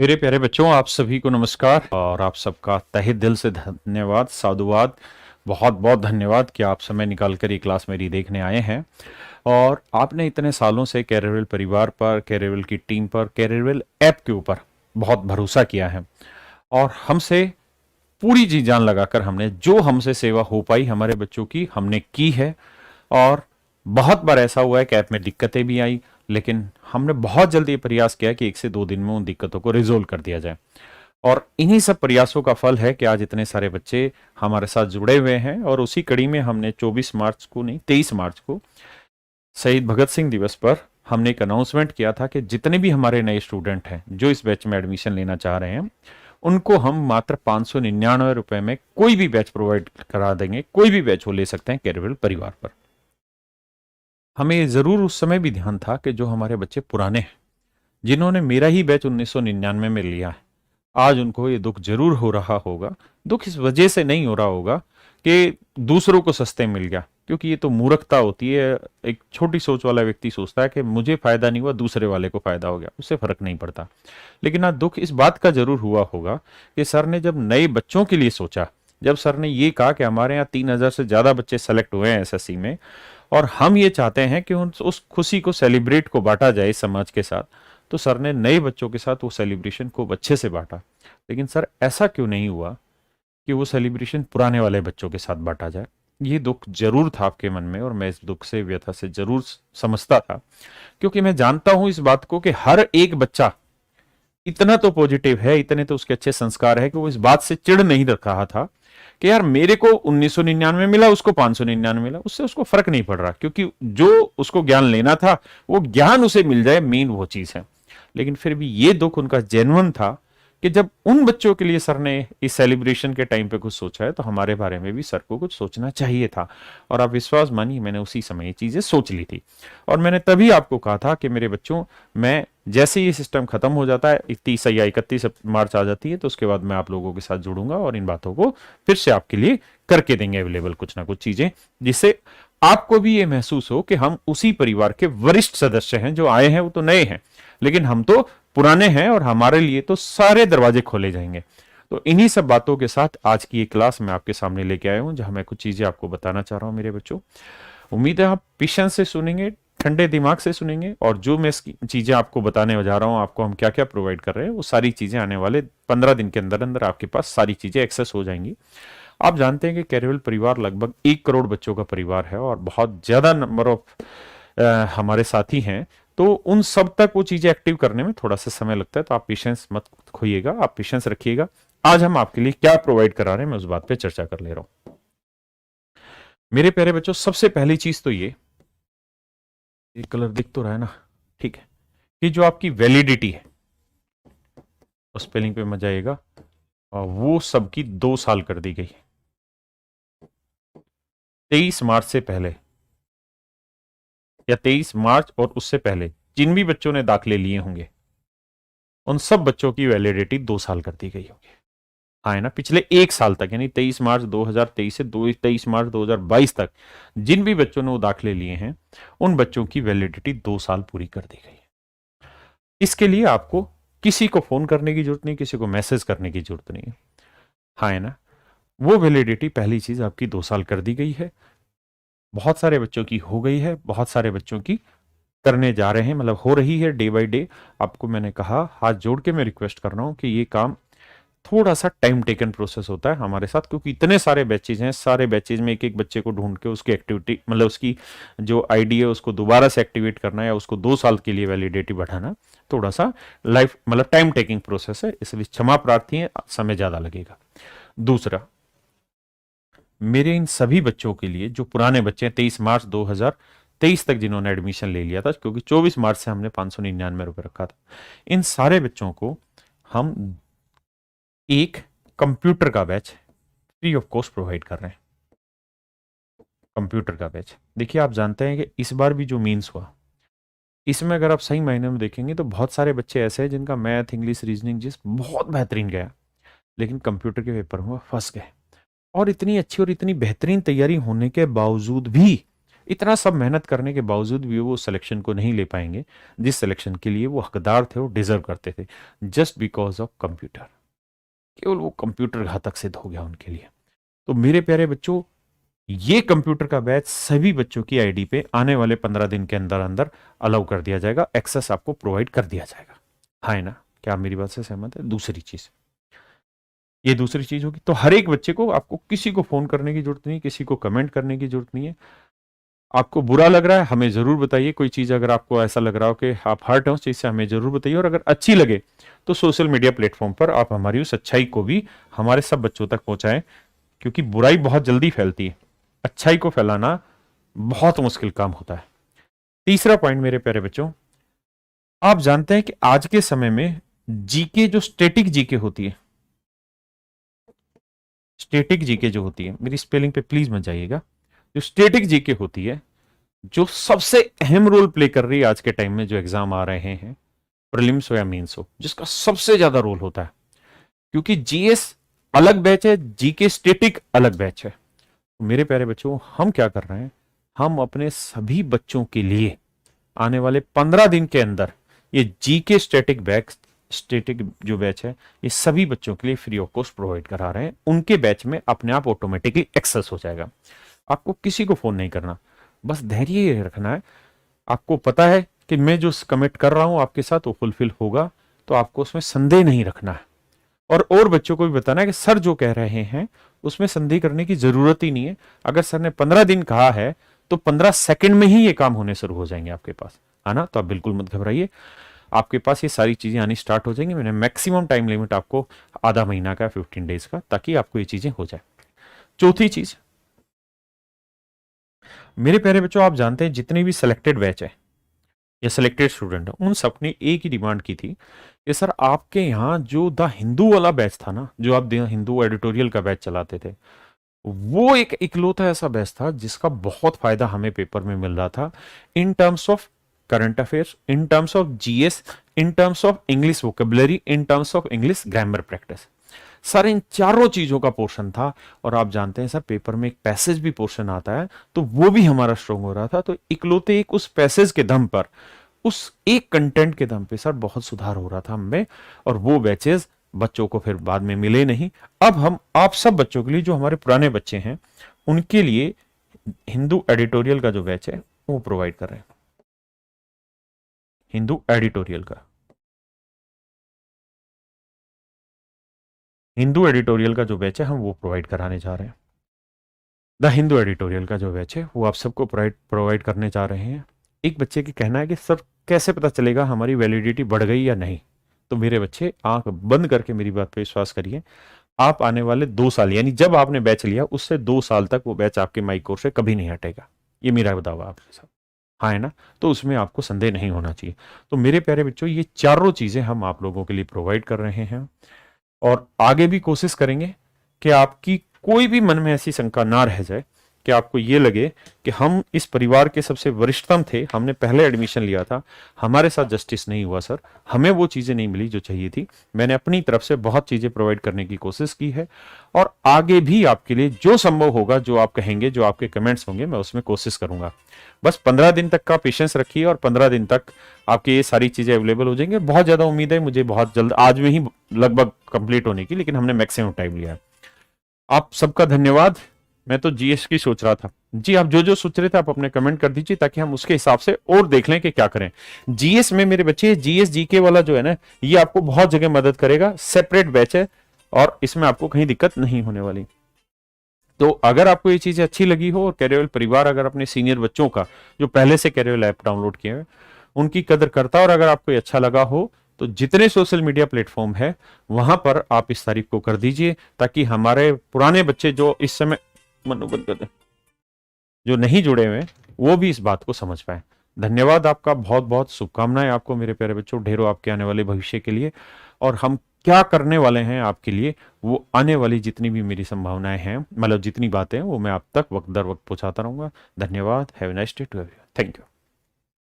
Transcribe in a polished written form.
मेरे प्यारे बच्चों, आप सभी को नमस्कार और आप सबका तहे दिल से धन्यवाद, साधुवाद। बहुत बहुत धन्यवाद कि आप समय निकाल कर ये क्लास मेरी देखने आए हैं और आपने इतने सालों से कैरियरवेल परिवार पर, कैरियरवेल की टीम पर, कैरियरवेल ऐप के ऊपर बहुत भरोसा किया है और हमसे पूरी जी जान लगाकर हमने जो हमसे सेवा हो पाई हमारे बच्चों की हमने की है। और बहुत बार ऐसा हुआ है कि ऐप में दिक्कतें भी आई, लेकिन हमने बहुत जल्दी ये प्रयास किया कि 1 से 2 दिन में उन दिक्कतों को रिजोल्व कर दिया जाए। और इन्हीं सब प्रयासों का फल है कि आज इतने सारे बच्चे हमारे साथ जुड़े हुए हैं और उसी कड़ी में हमने 24 मार्च को नहीं 23 मार्च को शहीद भगत सिंह दिवस पर हमने एक अनाउंसमेंट किया था कि जितने भी हमारे नए स्टूडेंट हैं जो इस बैच में एडमिशन लेना चाह रहे हैं उनको हम मात्र 599 रुपए में कोई भी बैच प्रोवाइड करा देंगे। कोई भी बैच वो ले सकते हैं कैरियरवेल परिवार पर। हमें जरूर उस समय भी ध्यान था कि जो हमारे बच्चे पुराने हैं, जिन्होंने मेरा ही बैच 1999 में लिया है, आज उनको ये दुख जरूर हो रहा होगा। दुख इस वजह से नहीं हो रहा होगा कि दूसरों को सस्ते मिल गया, क्योंकि ये तो मूर्खता होती है। एक छोटी सोच वाला व्यक्ति सोचता है कि मुझे फायदा नहीं हुआ, दूसरे वाले को फायदा हो गया, उससे फर्क नहीं पड़ता। लेकिन आज दुख इस बात का जरूर हुआ होगा कि सर ने जब नए बच्चों के लिए सोचा, जब सर ने ये कहा कि हमारे यहाँ 3,000 से ज्यादा बच्चे सेलेक्ट हुए हैं एसएससी में और हम ये चाहते हैं कि उस खुशी को, सेलिब्रेट को बांटा जाए समाज के साथ, तो सर ने नए बच्चों के साथ वो सेलिब्रेशन को अच्छे से बांटा। लेकिन सर ऐसा क्यों नहीं हुआ कि वो सेलिब्रेशन पुराने वाले बच्चों के साथ बांटा जाए? ये दुख जरूर था आपके मन में और मैं इस दुख से, व्यथा से जरूर समझता था, क्योंकि मैं जानता हूं इस बात को कि हर एक बच्चा इतना तो पॉजिटिव है, इतने तो उसके अच्छे संस्कार है कि वो इस बात से चिढ़ नहीं रख रहा था कि यार मेरे को 1999 मिला, उसको 599 मिला, उससे उसको फर्क नहीं पड़ रहा, क्योंकि जो उसको ज्ञान लेना था वो ज्ञान उसे मिल जाए, मेन वो चीज है। लेकिन फिर भी ये दुख उनका जेन्युइन था कि जब उन बच्चों के लिए सर ने इस सेलिब्रेशन के टाइम पे कुछ सोचा है तो हमारे बारे में भी सर को कुछ सोचना चाहिए था। और आप विश्वास मानिए, मैंने उसी समय ये चीजें सोच ली थी और मैंने तभी आपको कहा था कि मेरे बच्चों, मैं जैसे ये सिस्टम खत्म हो जाता है, 30 या 31 मार्च आ जाती है, तो उसके बाद मैं आप लोगों के साथ जुड़ूंगा और इन बातों को फिर से आपके लिए करके देंगे अवेलेबल कुछ ना कुछ चीजें, जिससे आपको भी ये महसूस हो कि हम उसी परिवार के वरिष्ठ सदस्य हैं। जो आए हैं वो तो नए हैं, लेकिन हम तो पुराने हैं और हमारे लिए तो सारे दरवाजे खोले जाएंगे। तो इन्हीं सब बातों के साथ आज की ये क्लास मैं आपके सामने लेके आया हूं, जहां मैं कुछ चीजें आपको बताना चाह रहा हूं मेरे बच्चों। उम्मीद है आप पेशेंस से सुनेंगे, ठंडे दिमाग से सुनेंगे और जो मैं चीजें आपको बताने जा रहा हूं, आपको हम क्या क्या प्रोवाइड कर रहे हैं, वो सारी चीजें आने वाले 15 दिन के अंदर अंदर आपके पास सारी चीजें एक्सेस हो जाएंगी। आप जानते हैं कि कैरियरवेल परिवार लगभग 1 करोड़ बच्चों का परिवार है और बहुत ज्यादा नंबर ऑफ हमारे साथी हैं। तो उन सब तक वो चीजें एक्टिव करने में थोड़ा सा समय लगता है, तो आप पेशेंस मत खोइएगा, आप पेशेंस रखिएगा। आज हम आपके लिए क्या प्रोवाइड करा रहे हैं मैं उस बात पे चर्चा कर ले रहा हूं। मेरे प्यारे बच्चों, सबसे पहली चीज तो ये कलर दिख तो रहा है ना, ठीक है, कि जो आपकी वैलिडिटी है, उस स्पेलिंग पे मजा आएगा, और वो सबकी 2 साल कर दी गई है। 23 मार्च से पहले या 23 मार्च और उससे पहले जिन भी बच्चों ने दाखिले लिए होंगे उन सब बच्चों की वैलिडिटी 2 साल कर दी गई होगी। हाँ है ना, पिछले 1 साल तक, यानी 23 मार्च 2023 से 23 मार्च 2022 तक जिन भी बच्चों ने वो दाखिले लिए हैं उन बच्चों की वैलिडिटी 2 साल पूरी कर दी गई है। इसके लिए आपको किसी को फोन करने की जरूरत नहीं, किसी को मैसेज करने की जरूरत नहीं है। हाँ है ना, वो वैलिडिटी पहली चीज आपकी 2 साल कर दी गई है। बहुत सारे बच्चों की हो गई है, बहुत सारे बच्चों की करने जा रहे हैं, मतलब हो रही है डे बाय डे। आपको मैंने कहा, हाथ जोड़ के मैं रिक्वेस्ट कर रहा हूं कि ये काम थोड़ा सा टाइम टेकन प्रोसेस होता है हमारे साथ, क्योंकि इतने सारे बैचेज हैं, सारे बैचेज में एक एक बच्चे को ढूंढ के उसकी एक्टिविटी, मतलब उसकी जो आईडी है उसको दोबारा से एक्टिवेट करना या उसको 2 साल के लिए वैलिडिटी बढ़ाना थोड़ा सा लाइफ, मतलब टाइम टेकिंग प्रोसेस है, इसलिए क्षमा प्रार्थी है, समय ज्यादा लगेगा। दूसरा, मेरे इन सभी बच्चों के लिए जो पुराने बच्चे हैं 23 मार्च 2023 तक जिन्होंने एडमिशन ले लिया था, क्योंकि 24 मार्च से हमने 599 रुपए रखा था, इन सारे बच्चों को हम एक कंप्यूटर का batch free of cost provide कर रहे हैं। कंप्यूटर का बैच, देखिए आप जानते हैं कि इस बार भी जो मीन्स हुआ, इसमें अगर आप सही मायने में देखेंगे तो बहुत सारे बच्चे ऐसे हैं जिनका मैथ, इंग्लिश, रीजनिंग जिस बहुत बेहतरीन गया, लेकिन कंप्यूटर के पेपर में फंस गए। और इतनी अच्छी और इतनी बेहतरीन तैयारी होने के बावजूद भी इतना सब मेहनत करने के बावजूद भी वो सिलेक्शन को नहीं ले पाएंगे जिस सिलेक्शन के लिए वो हकदार थे, वो डिजर्व करते थे, जस्ट बिकॉज ऑफ कंप्यूटर। केवल वो कंप्यूटर घातक सिद्ध हो गया उनके लिए। तो मेरे प्यारे बच्चों, ये कंप्यूटर का बैच सभी बच्चों की आईडी पे आने वाले 15 दिन के अंदर अंदर अलाउ कर दिया जाएगा, एक्सेस आपको प्रोवाइड कर दिया जाएगा। हाँ है ना, क्या आप मेरी बात से सहमत है? दूसरी चीज, ये दूसरी चीज होगी, तो हर एक बच्चे को, आपको किसी को फोन करने की जरूरत नहीं, किसी को कमेंट करने की जरूरत नहीं है। आपको बुरा लग रहा है हमें जरूर बताइए, कोई चीज अगर आपको ऐसा लग रहा हो कि आप हर्ट हो उस चीज से, हमें जरूर बताइए। और अगर अच्छी लगे तो सोशल मीडिया प्लेटफॉर्म पर आप हमारी उस अच्छाई को भी हमारे सब बच्चों तक पहुंचाएं, क्योंकि बुराई बहुत जल्दी फैलती है, अच्छाई को फैलाना बहुत मुश्किल काम होता है। तीसरा पॉइंट मेरे प्यारे बच्चों, आप जानते हैं कि आज के समय में जीके, जो स्टैटिक जीके होती है, स्टैटिक जीके जो होती है, मेरी स्पेलिंग पे प्लीज मत जाइएगा, जो स्टैटिक जीके होती है, जो सबसे अहम रोल प्ले कर रही है आज के टाइम में, जो एग्जाम आ रहे हैं, प्रीलिम्स हो या मेंस हो, जिसका सबसे ज्यादा रोल होता है, क्योंकि जीएस अलग बैच है, जीके स्टैटिक अलग बैच है। तो मेरे प्यारे बच्चों, हम क्या कर रहे हैं, हम अपने सभी बच्चों के लिए आने वाले 15 दिन के अंदर ये जीके स्टैटिक जो बैच है, ये सभी बच्चों के लिए फ्री ऑफ कॉस्ट प्रोवाइड करा रहे हैं। उनके बैच में अपने आप ऑटोमेटिकली एक्सेस हो जाएगा, आपको किसी को फोन नहीं करना, बस धैर्य रखना है। आपको पता है कि मैं जो कमिट कर रहा हूं आपके साथ वो फुलफिल होगा, तो आपको उसमें संदेह नहीं रखना है। और बच्चों को भी बताना है कि सर जो कह रहे हैं उसमें संदेह करने की जरूरत ही नहीं है। अगर सर ने 15 दिन कहा है तो 15 सेकंड में ही ये काम होने शुरू हो जाएंगे आपके पास, है ना। तो आप बिल्कुल मत घबराइए, आपके पास ये सारी चीजें आनी स्टार्ट हो जाएंगी। मैंने मैक्सिमम टाइम लिमिट आपको आधा महीना का, 15 डेज का, ताकि आपको ये चीजें हो जाए। चौथी चीज, मेरे प्यारे बच्चों, आप जानते हैं जितने भी सिलेक्टेड बैच है या सिलेक्टेड स्टूडेंट है, उन सबने एक ही डिमांड की थी कि सर आपके यहाँ जो द हिंदू वाला बैच था ना, जो आप द हिंदू एडिटोरियल का बैच चलाते थे, वो एक इकलौता ऐसा बैच था जिसका बहुत फायदा हमें पेपर में मिल रहा था, in terms of current affairs, in terms of GS, in terms of English vocabulary, in terms of English grammar practice. Sir इन चारों चीजों का पोर्शन था। और आप जानते हैं सर, पेपर में एक पैसेज भी पोर्शन आता है, तो वो भी हमारा स्ट्रॉन्ग हो रहा था। तो इकलौते एक उस पैसेज के दम पर, उस एक कंटेंट के दम पे सर बहुत सुधार हो रहा था हमें, और वो बैचेस बच्चों को फिर बाद में मिले नहीं। अब हम आप सब बच्चों के लिए, जो हमारे पुराने बच्चे हैं, उनके लिए हिंदू एडिटोरियल का जो बैच है वो प्रोवाइड कर रहे हैं। हिंदू एडिटोरियल का, हिंदू एडिटोरियल का जो बैच है हम वो प्रोवाइड कराने जा रहे हैं। द हिंदू एडिटोरियल का जो बैच है वो आप सबको प्रोवाइड करने जा रहे हैं। एक बच्चे की कहना है कि सर कैसे पता चलेगा हमारी वैलिडिटी बढ़ गई या नहीं। तो मेरे बच्चे, आंख बंद करके मेरी बात पे विश्वास करिए, आप आने वाले 2 साल, यानी जब आपने बैच लिया उससे 2 साल तक वो बैच आपके माई कोर्स से कभी नहीं हटेगा। ये मेरा दावा आपके साथ, हाँ है ना। तो उसमें आपको संदेह नहीं होना चाहिए। तो मेरे प्यारे बच्चों, ये चारों चीजें हम आप लोगों के लिए प्रोवाइड कर रहे हैं, और आगे भी कोशिश करेंगे कि आपकी कोई भी मन में ऐसी शंका ना रह जाए कि आपको ये लगे कि हम इस परिवार के सबसे वरिष्ठतम थे, हमने पहले एडमिशन लिया था, हमारे साथ जस्टिस नहीं हुआ सर, हमें वो चीजें नहीं मिली जो चाहिए थी। मैंने अपनी तरफ से बहुत चीजें प्रोवाइड करने की कोशिश की है, और आगे भी आपके लिए जो संभव होगा, जो आप कहेंगे, जो आपके कमेंट्स होंगे, मैं उसमें कोशिश करूंगा। बस 15 दिन तक का पेशेंस रखिए, और 15 दिन तक आपके ये सारी चीजें अवेलेबल हो जाएंगे। बहुत ज्यादा उम्मीद है मुझे, बहुत जल्द, आज में ही लगभग कंप्लीट होने की, लेकिन हमने मैक्सिमम टाइम लिया है। आप सबका धन्यवाद। मैं तो जीएस की सोच रहा था जी, आप जो जो सोच रहे थे आप अपने कमेंट कर दीजिए, ताकि हम उसके हिसाब से और देख लें कि क्या करें। जीएस में मेरे बच्चे, जीएस जीके वाला जो है ना, ये आपको बहुत जगह मदद करेगा, सेपरेट बैच है, और इसमें आपको कहीं दिक्कत नहीं होने वाली। तो अगर आपको ये चीजें अच्छी लगी हो, और कैरियर परिवार अगर अपने सीनियर बच्चों का, जो पहले से कैरियर ऐप डाउनलोड किए हैं, उनकी कदर करता, और अगर आपको अच्छा लगा हो, तो जितने सोशल मीडिया प्लेटफॉर्म है वहां पर आप इस तारीफ को कर दीजिए, ताकि हमारे पुराने बच्चे जो इस समय मनोबल कर जो नहीं जुड़े हुए, वो भी इस बात को समझ पाए। धन्यवाद आपका, बहुत बहुत शुभकामनाएं आपको मेरे प्यारे बच्चों, ढेरों आपके आने वाले भविष्य के लिए। और हम क्या करने वाले हैं आपके लिए, वो आने वाली जितनी भी मेरी संभावनाएं हैं, मतलब जितनी बातें हैं, वो मैं आप तक वक्त दर वक्त पहुंचाता रहूंगा। धन्यवाद। Have a nice day to everyone. Thank you.